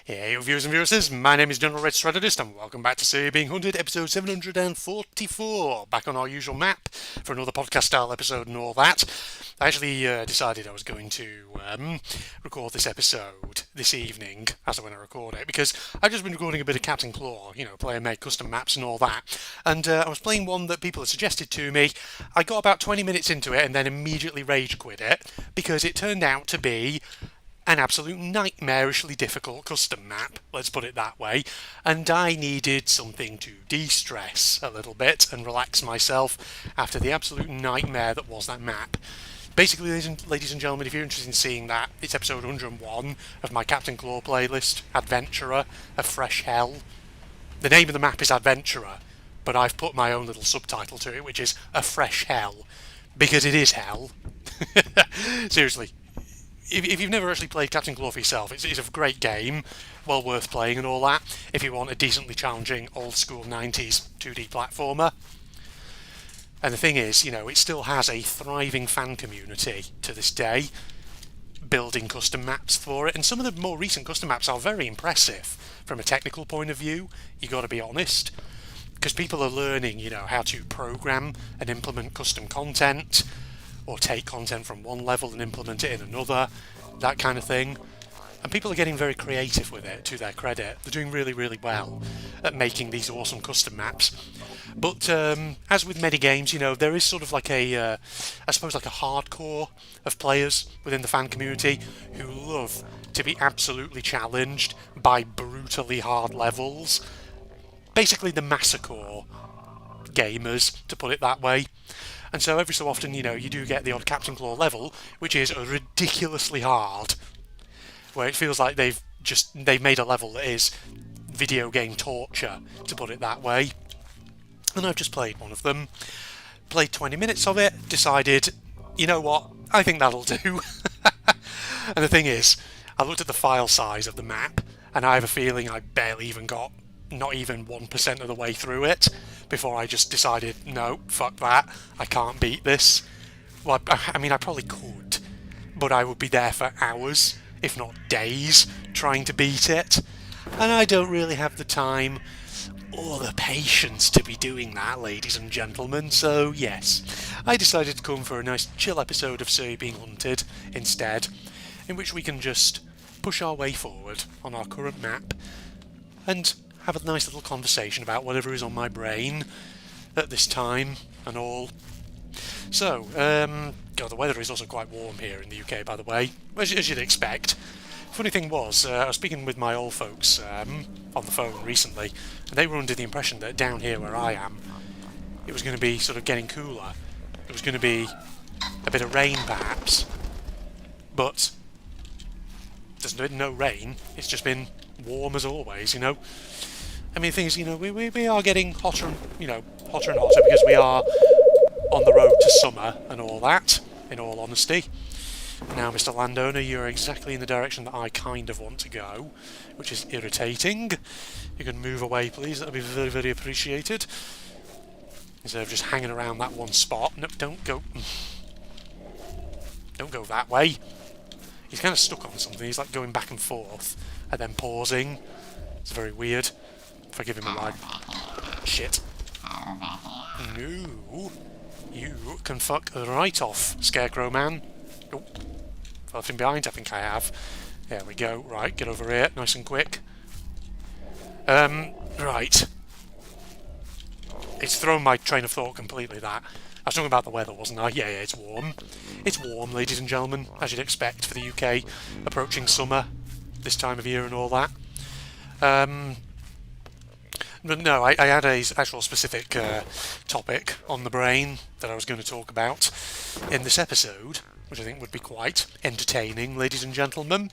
Hey viewers and viewers, my name is General Red Strategist and welcome back to Say Being Hunted, episode 744, back on our usual map for another podcast style episode and all that. I actually decided I was going to record this episode this evening as I went to record it because I've just been recording a bit of Captain Claw, player made custom maps and all that, and I was playing one that people had suggested to me. I got about 20 minutes into it and then immediately rage quit it because it turned out to be an absolute nightmarishly difficult custom map, let's put it that way, and I needed something to de-stress a little bit and relax myself after the absolute nightmare that was that map. Basically, ladies and gentlemen, if you're interested in seeing that, it's episode 101 of my Captain Claw playlist, Adventurer, A Fresh Hell. The name of the map is Adventurer, but I've put my own little subtitle to it, which is A Fresh Hell, because it is hell. Seriously. If you've never actually played Captain Claw for yourself, it's a great game, well worth playing and all that, if you want a decently challenging old-school 90s 2D platformer. And the thing is, it still has a thriving fan community to this day, building custom maps for it, and some of the more recent custom maps are very impressive from a technical point of view, you got to be honest, because people are learning, how to program and implement custom content, or take content from one level and implement it in another, that kind of thing. And people are getting very creative with it, to their credit. They're doing really, really well at making these awesome custom maps. But as with many games, there is sort of like I suppose like a hardcore of players within the fan community who love to be absolutely challenged by brutally hard levels. Basically the massacre gamers, to put it that way. And so every so often, you do get the odd Captain Claw level, which is ridiculously hard, where it feels like they've made a level that is video game torture, to put it that way. And I've just played one of them, played 20 minutes of it, decided, you know what, I think that'll do. And the thing is, I looked at the file size of the map, and I have a feeling I barely even got not even 1% of the way through it before I just decided, no, fuck that, I can't beat this. Well, I mean, I probably could, but I would be there for hours, if not days, trying to beat it, and I don't really have the time or the patience to be doing that, ladies and gentlemen, so yes, I decided to come for a nice chill episode of Say Being Hunted instead, in which we can just push our way forward on our current map, and have a nice little conversation about whatever is on my brain at this time and all. So, God, the weather is also quite warm here in the UK, by the way, as you'd expect. Funny thing was, I was speaking with my old folks on the phone recently, and they were under the impression that down here where I am, it was going to be sort of getting cooler. It was going to be a bit of rain, perhaps, but there's been no rain. It's just been warm as always, I mean, the thing is, we are getting hotter and, hotter and hotter because we are on the road to summer and all that, in all honesty. Now, Mr. Landowner, you're exactly in the direction that I kind of want to go, which is irritating. You can move away, please. That would be very, very appreciated. Instead of just hanging around that one spot. No, don't go. Don't go that way. He's kind of stuck on something. He's like going back and forth and then pausing. It's very weird. If I give him a ride. Shit. No. You can fuck right off, Scarecrow Man. Oh. Left him behind, I think I have. There we go. Right, get over here, nice and quick. Right. It's thrown my train of thought completely, that. I was talking about the weather, wasn't I? Yeah, it's warm. It's warm, ladies and gentlemen, as you'd expect for the UK, approaching summer, this time of year and all that. But no, I had a actual specific topic on the brain that I was going to talk about in this episode, which I think would be quite entertaining, ladies and gentlemen.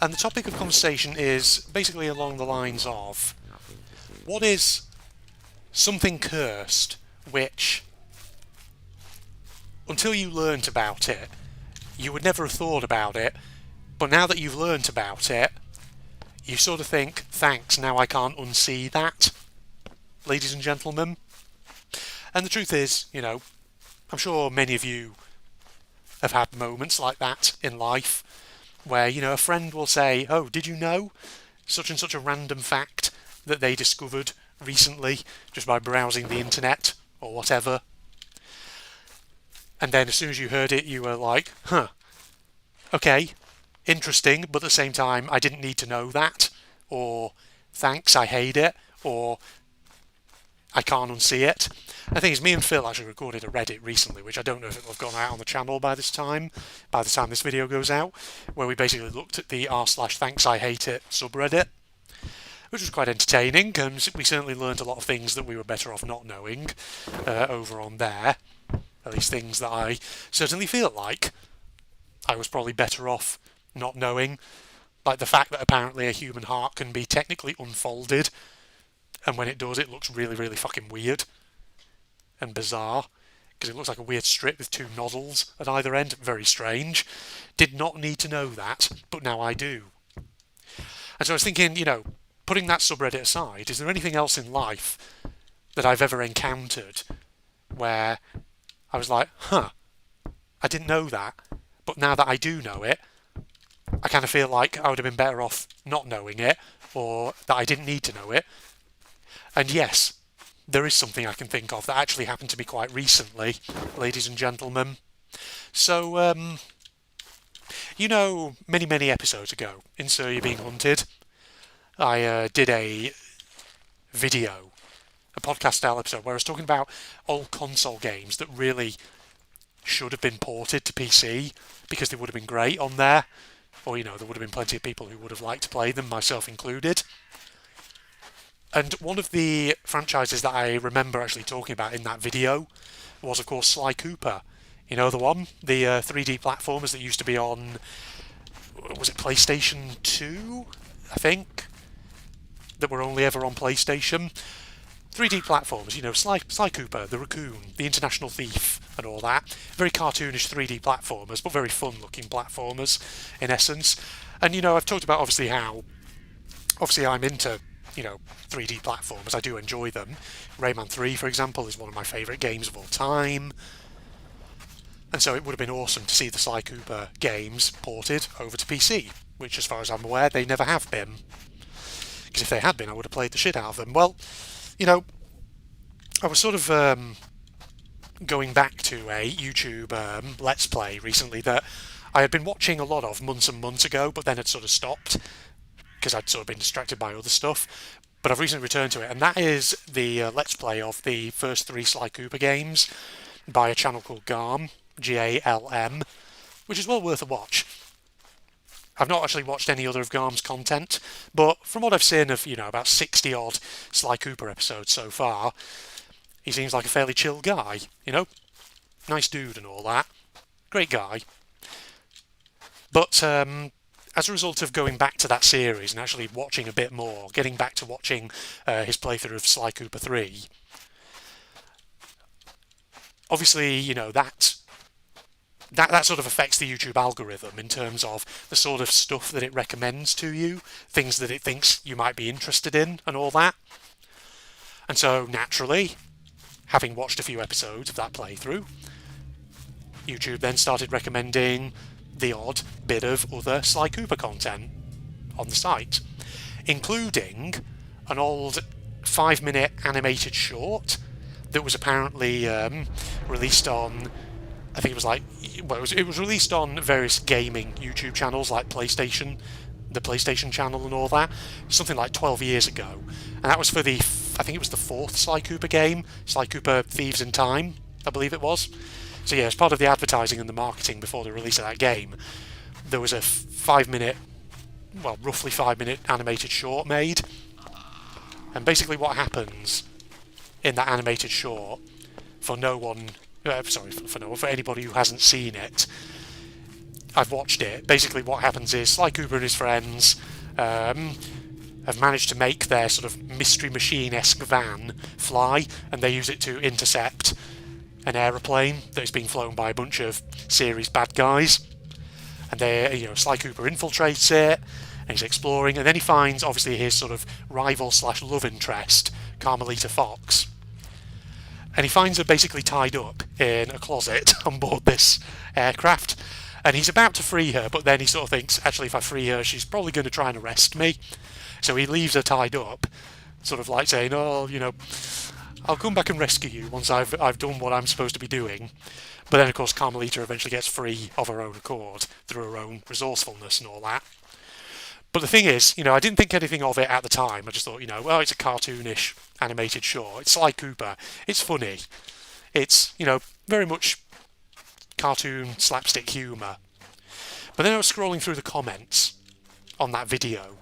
And the topic of conversation is basically along the lines of, what is something cursed which, until you learnt about it, you would never have thought about it, but now that you've learnt about it, you sort of think, thanks, now I can't unsee that, ladies and gentlemen. And the truth is, I'm sure many of you have had moments like that in life, where, a friend will say, oh, did you know such and such a random fact that they discovered recently just by browsing the internet or whatever. And then as soon as you heard it, you were like, huh, okay, interesting, but at the same time, I didn't need to know that, or thanks, I hate it, or I can't unsee it. The thing is, me and Phil actually recorded a Reddit recently, which I don't know if it'll have gone out on the channel by the time this video goes out, where we basically looked at the r/thanks I hate it subreddit, which was quite entertaining, and we certainly learned a lot of things that we were better off not knowing over on there. At least things that I certainly feel like I was probably better off not knowing. Like the fact that apparently a human heart can be technically unfolded, and when it does, it looks really, really fucking weird and bizarre, because it looks like a weird strip with two nozzles at either end. Very strange. Did not need to know that, but now I do. And so I was thinking, putting that subreddit aside, is there anything else in life that I've ever encountered where I was like, huh, I didn't know that, but now that I do know it, I kind of feel like I would have been better off not knowing it, or that I didn't need to know it. And yes, there is something I can think of that actually happened to me quite recently, ladies and gentlemen. So, many, many episodes ago, in So You're Being Hunted, I did a video, a podcast-style episode, where I was talking about old console games that really should have been ported to PC, because they would have been great on there. Or, there would have been plenty of people who would have liked to play them, myself included. And one of the franchises that I remember actually talking about in that video was, of course, Sly Cooper. You know the one? The 3D platformers that used to be on, was it PlayStation 2, I think? That were only ever on PlayStation. 3D platformers, Sly Cooper, the raccoon, the international thief, and all that. Very cartoonish 3D platformers, but very fun-looking platformers, in essence. And, I've talked about, obviously, how I'm into 3D platformers. I do enjoy them. Rayman 3, for example, is one of my favourite games of all time. And so it would have been awesome to see the Sly Cooper games ported over to PC, which, as far as I'm aware, they never have been. Because if they had been, I would have played the shit out of them. Well, I was sort of going back to a YouTube Let's Play recently that I had been watching a lot of months and months ago, but then had sort of stopped because I'd sort of been distracted by other stuff. But I've recently returned to it, and that is the Let's Play of the first 3 Sly Cooper games by a channel called Galm, Galm, which is well worth a watch. I've not actually watched any other of Galm's content, but from what I've seen of, about 60-odd Sly Cooper episodes so far, he seems like a fairly chill guy, Nice dude and all that. Great guy. But as a result of going back to that series and actually watching a bit more, getting back to watching his playthrough of Sly Cooper 3, obviously, that sort of affects the YouTube algorithm in terms of the sort of stuff that it recommends to you, things that it thinks you might be interested in and all that. And so, naturally, having watched a few episodes of that playthrough, YouTube then started recommending the odd bit of other Sly Cooper content on the site, including an old 5-minute animated short that was apparently released on, I think it was released on various gaming YouTube channels like PlayStation, the PlayStation channel and all that, something like 12 years ago. And that was for I think it was the 4th Sly Cooper game, Sly Cooper Thieves in Time, I believe it was. So yeah, as part of the advertising and the marketing before the release of that game, there was a 5-minute, roughly 5-minute animated short made. And basically what happens in that animated short, for anybody who hasn't seen it, I've watched it. Basically what happens is Sly Cooper and his friends have managed to make their sort of Mystery Machine-esque van fly, and they use it to intercept an aeroplane that is being flown by a bunch of series bad guys. And Sly Cooper infiltrates it, and he's exploring, and then he finds, obviously, his sort of rival/love interest, Carmelita Fox. And he finds her basically tied up in a closet on board this aircraft. And he's about to free her, but then he sort of thinks, actually, if I free her, she's probably going to try and arrest me. So he leaves her tied up, sort of like saying, oh, I'll come back and rescue you once I've done what I'm supposed to be doing. But then, of course, Carmelita eventually gets free of her own accord through her own resourcefulness and all that. But the thing is, I didn't think anything of it at the time. I just thought, well, it's a cartoonish animated short. It's Sly Cooper. It's funny. It's, very much cartoon slapstick humour. But then I was scrolling through the comments on that video,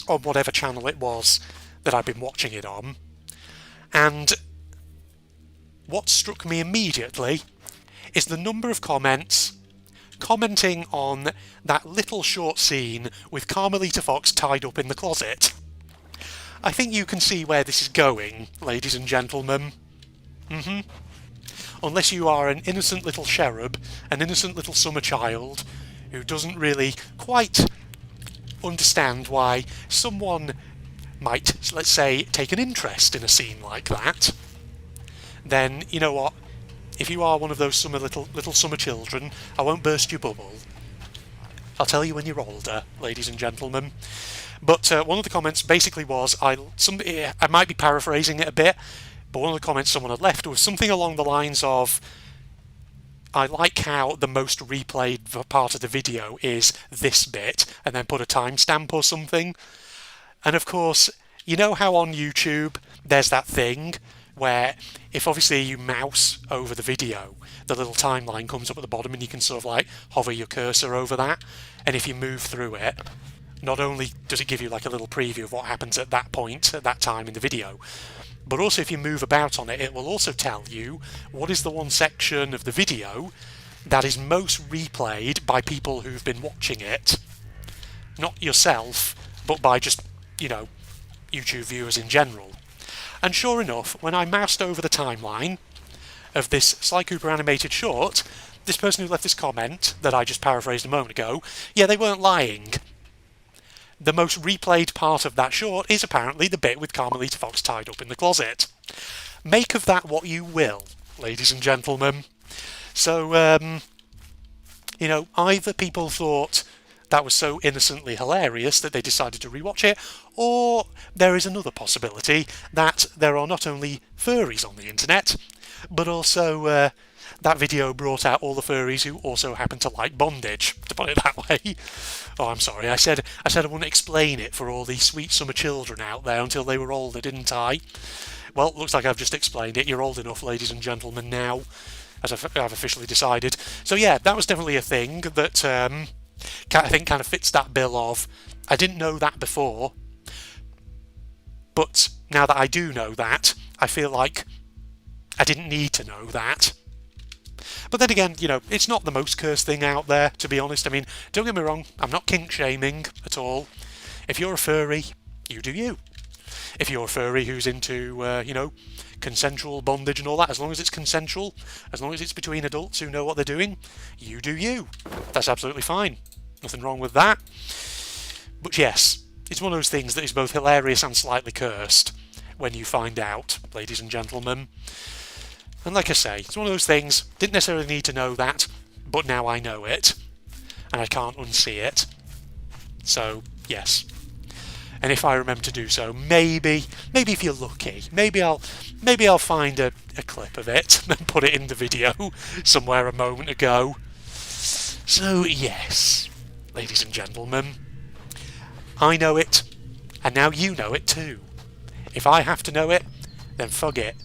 on whatever channel it was that I'd been watching it on, and what struck me immediately is the number of comments commenting on that little short scene with Carmelita Fox tied up in the closet. I think you can see where this is going, ladies and gentlemen. Unless you are an innocent little cherub, an innocent little summer child, who doesn't really quite understand why someone might, let's say, take an interest in a scene like that, then, you know what? If you are one of those little summer children, I won't burst your bubble. I'll tell you when you're older, ladies and gentlemen. But one of the comments basically was, I might be paraphrasing it a bit, but one of the comments someone had left was something along the lines of, I like how the most replayed part of the video is this bit, and then put a timestamp or something. And of course, you know how on YouTube there's that thing where if obviously you mouse over the video, the little timeline comes up at the bottom and you can sort of like hover your cursor over that, and if you move through it, not only does it give you like a little preview of what happens at that point, at that time in the video, but also if you move about on it, it will also tell you what is the one section of the video that is most replayed by people who've been watching it. Not yourself, but by just, YouTube viewers in general. And sure enough, when I moused over the timeline of this Sly Cooper animated short, this person who left this comment that I just paraphrased a moment ago, yeah, they weren't lying. The most replayed part of that short is apparently the bit with Carmelita Fox tied up in the closet. Make of that what you will, ladies and gentlemen. So, either people thought that was so innocently hilarious that they decided to rewatch it, or there is another possibility that there are not only furries on the internet, but also that video brought out all the furries who also happen to like bondage, to put it that way. Oh, I'm sorry, I said I wouldn't explain it for all these sweet summer children out there until they were older, didn't I? Well, looks like I've just explained it. You're old enough, ladies and gentlemen, now, as I've officially decided. So yeah, that was definitely a thing that I think kind of fits that bill of, I didn't know that before, but now that I do know that, I feel like I didn't need to know that. But then again, it's not the most cursed thing out there, to be honest. I mean, don't get me wrong, I'm not kink-shaming at all. If you're a furry, you do you. If you're a furry who's into, consensual bondage and all that, as long as it's consensual, as long as it's between adults who know what they're doing, you do you. That's absolutely fine. Nothing wrong with that. But yes, it's one of those things that is both hilarious and slightly cursed when you find out, ladies and gentlemen. And like I say, it's one of those things, didn't necessarily need to know that, but now I know it, and I can't unsee it. So, yes. And if I remember to do so, maybe if you're lucky, maybe I'll find a clip of it and put it in the video somewhere a moment ago. So, yes, ladies and gentlemen, I know it, and now you know it too. If I have to know it, then fuck it.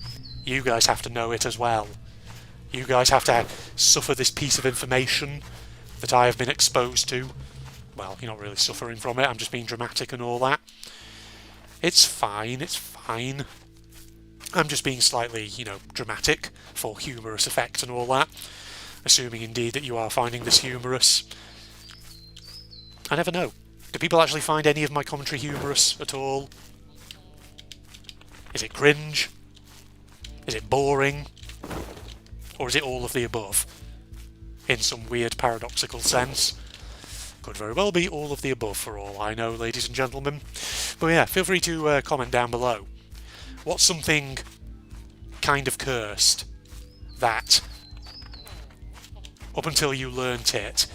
You guys have to know it as well. You guys have to suffer this piece of information that I have been exposed to. Well, you're not really suffering from it, I'm just being dramatic and all that. It's fine. I'm just being slightly, dramatic for humorous effect and all that. Assuming indeed that you are finding this humorous. I never know. Do people actually find any of my commentary humorous at all? Is it cringe? Is it boring? Or is it all of the above? In some weird paradoxical sense. Could very well be all of the above for all I know, ladies and gentlemen. But yeah, feel free to comment down below. What's something kind of cursed that up until you learnt it,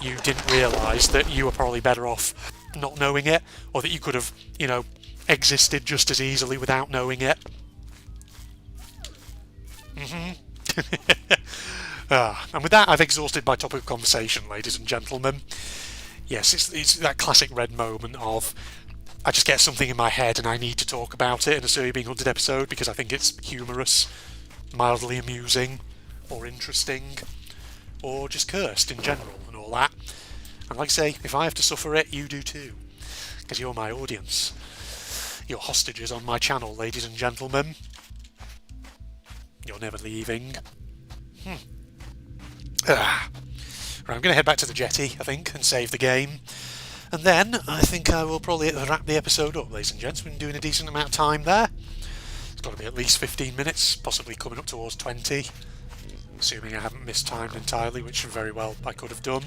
you didn't realise that you were probably better off not knowing it, or that you could have, existed just as easily without knowing it. And with that, I've exhausted my topic of conversation, ladies and gentlemen. Yes, it's that classic Red moment of, I just get something in my head and I need to talk about it in a Surrey Being Hunted episode because I think it's humorous, mildly amusing, or interesting, or just cursed in general and all that. And like I say, if I have to suffer it, you do too, because you're my audience. You're hostages on my channel, ladies and gentlemen. You're never leaving. Right, I'm going to head back to the jetty, I think, and save the game. And then I think I will probably wrap the episode up, ladies and gents. We've been doing a decent amount of time there. It's got to be at least 15 minutes, possibly coming up towards 20. Assuming I haven't mistimed entirely, which very well I could have done,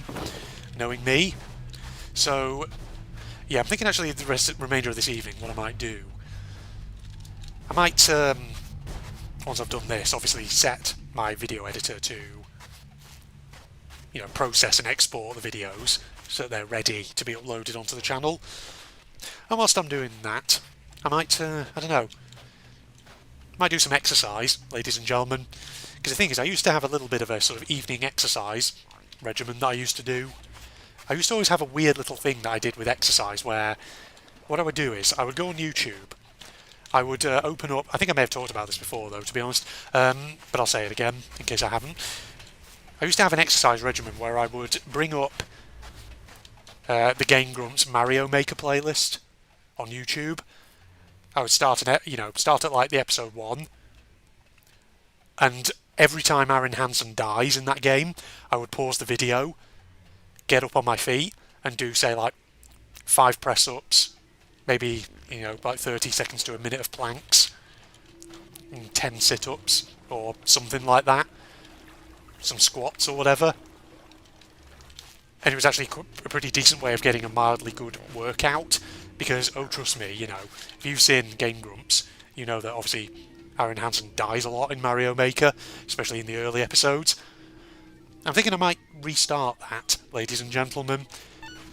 knowing me. So, yeah, I'm thinking actually the remainder of this evening, what I might do. I might, once I've done this, obviously set my video editor to, process and export the videos so that they're ready to be uploaded onto the channel. And whilst I'm doing that, I might, might do some exercise, ladies and gentlemen. Because the thing is, I used to have a little bit of a sort of evening exercise regimen that I used to do. I used to always have a weird little thing that I did with exercise where what I would do is I would go on YouTube, I would open up, I think I may have talked about this before though, to be honest, but I'll say it again in case I haven't. I used to have an exercise regimen where I would bring up the Game Grumps Mario Maker playlist on YouTube. I would start at like the episode 1, and every time Aaron Hansen dies in that game, I would pause the video, get up on my feet, and do, say, like 5 press-ups, maybe, like 30 seconds to a minute of planks, and 10 sit-ups, or something like that, some squats or whatever. And it was actually a pretty decent way of getting a mildly good workout, because, oh, trust me, if you've seen Game Grumps, you know that obviously Aaron Hansen dies a lot in Mario Maker, especially in the early episodes. I'm thinking I might restart that, ladies and gentlemen,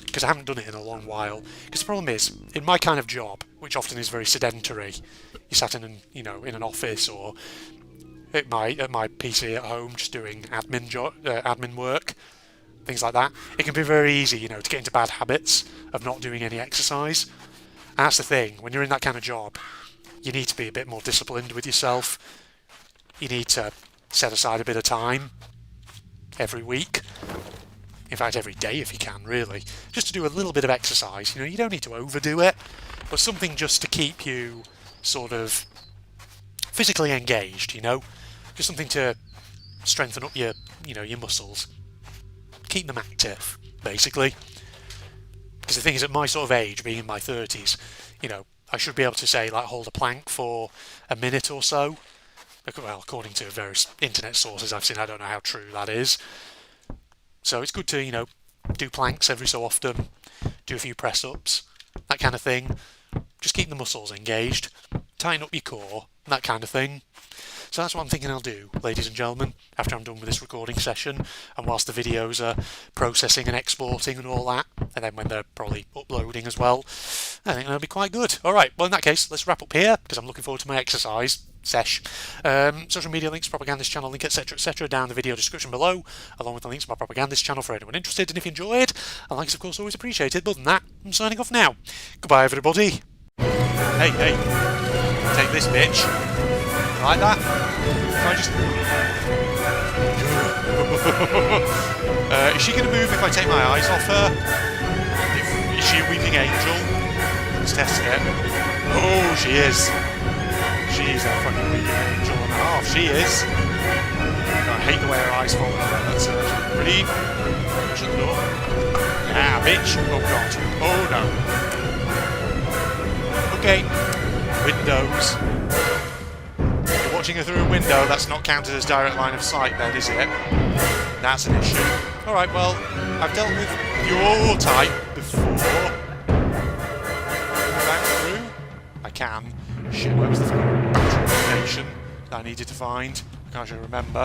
because I haven't done it in a long while. Because the problem is, in my kind of job, which often is very sedentary, you sat in an office or at my PC at home just doing admin work, things like that. It can be very easy, to get into bad habits of not doing any exercise. And that's the thing, when you're in that kind of job, you need to be a bit more disciplined with yourself. You need to set aside a bit of time every week. In fact, every day if you can, really. Just to do a little bit of exercise. You don't need to overdo it, but something just to keep you sort of physically engaged, Just something to strengthen up your muscles. Keep them active, basically. Because the thing is, at my sort of age, being in my 30s, I should be able to, say, like, hold a plank for a minute or so. Well, according to various internet sources I've seen, I don't know how true that is. So it's good to, do planks every so often, do a few press-ups, that kind of thing. Just keep the muscles engaged, tighten up your core, that kind of thing. So that's what I'm thinking I'll do, ladies and gentlemen, after I'm done with this recording session, and whilst the videos are processing and exporting and all that, and then when they're probably uploading as well, I think that'll be quite good. Alright, well in that case, let's wrap up here, because I'm looking forward to my exercise sesh. Social media links, propagandist channel link, etc, down in the video description below, along with the links to my propagandist channel for anyone interested, and if you enjoyed, a like is of course always appreciated. But other than that, I'm signing off now. Goodbye everybody. Hey, take this bitch. Like that? Can I just... is she going to move if I take my eyes off her? Is she a weeping angel? Let's test it. Oh, she is. She is a fucking weeping angel and a half. She is. I hate the way her eyes fall. That's pretty. Shut the door. Ah, bitch. Oh, God. Oh, no. Okay. Windows. Watching her through a window, that's not counted as direct line of sight then, is it? That's an issue. Alright, well, I've dealt with your type before. Back through? I can. Shit, where was the fucking battery location that I needed to find? I can't actually remember.